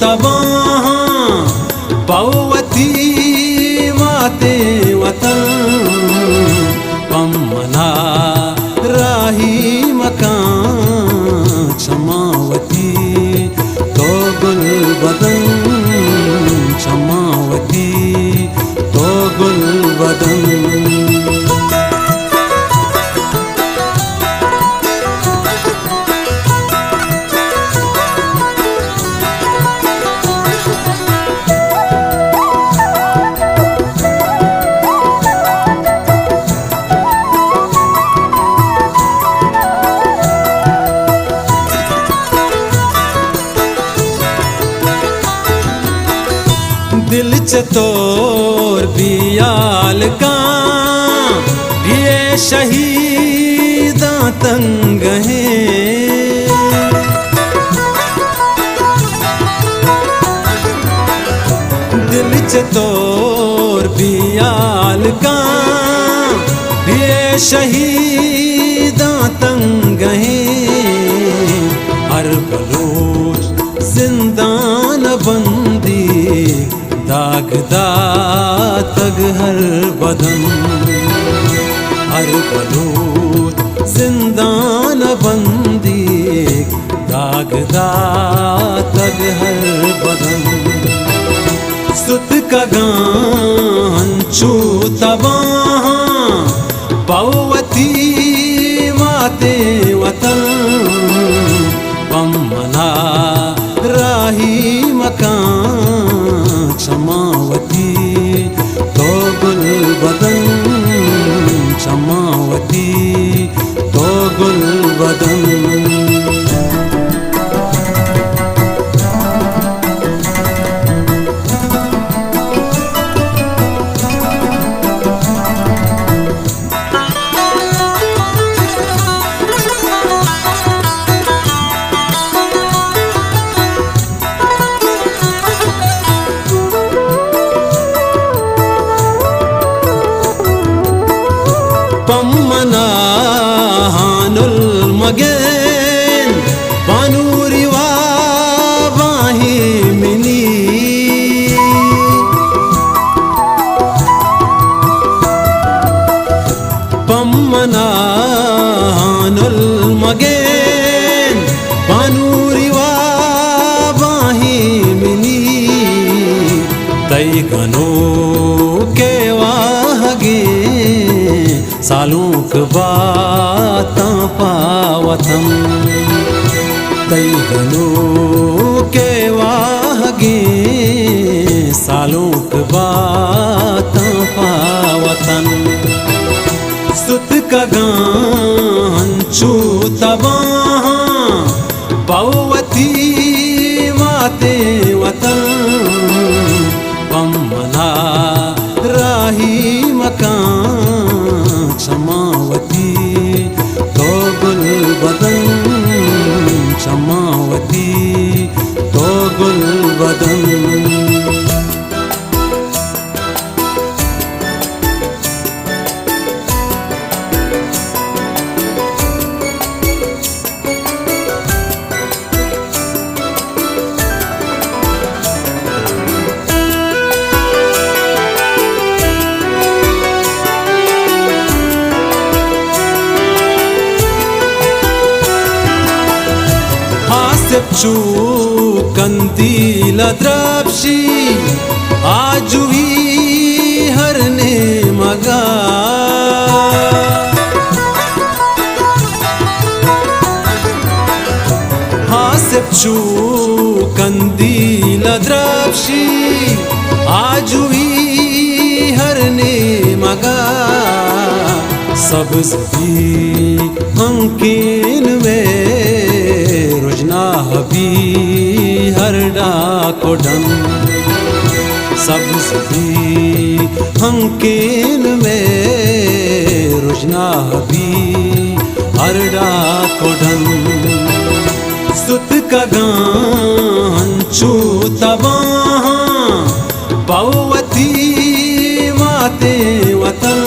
तबाह पौवती माते वतन पम्मना राही मकान क्षमावती तो गुल बदन क्षमावती तो गुल बदन। दिल चतोर बियाल का ये शहीदा तंग है, दिल चतोर बियाल का ये शहीदा तंग है। हर बलूच जिंदान बंदी दागदा तग हर बदन, हर बलूच जिंदान बंदी दागदा तग हर बदन। सुत का गान छू तबाह पौवती माते वतन पम्मना राही मकान क्षमावती तो गुल बदन क्षमावती तो गुल बदन। पम्मना हानुल मगन बानूरी वाही मिनी पम्मना हानुल मगन बानूरी वाही मिनी तई गनो के वाहगे सालूक बाता पावतम तई गनो के वाहगे सालूक बाता पावतन। सुत का गान छू तबाह पौवती माते वतन पम्मना राही मकान क्षमावती तो गुल बदन क्षमावती तो गुल बदन। चू कंदील द्राक्षी आजुवी हरने मगा हासेपचू कंदील द्राक्षी आजुवी हरने मगा सब्ज भी अंकिन में रुजना हबी हर डाको डम सब्ज भी अंकिन में रुजना हबी हर डाको डम। सुत का गान छू तबाह पौवती माते वतन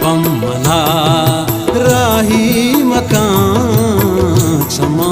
पम्मना राही मकान क्षमा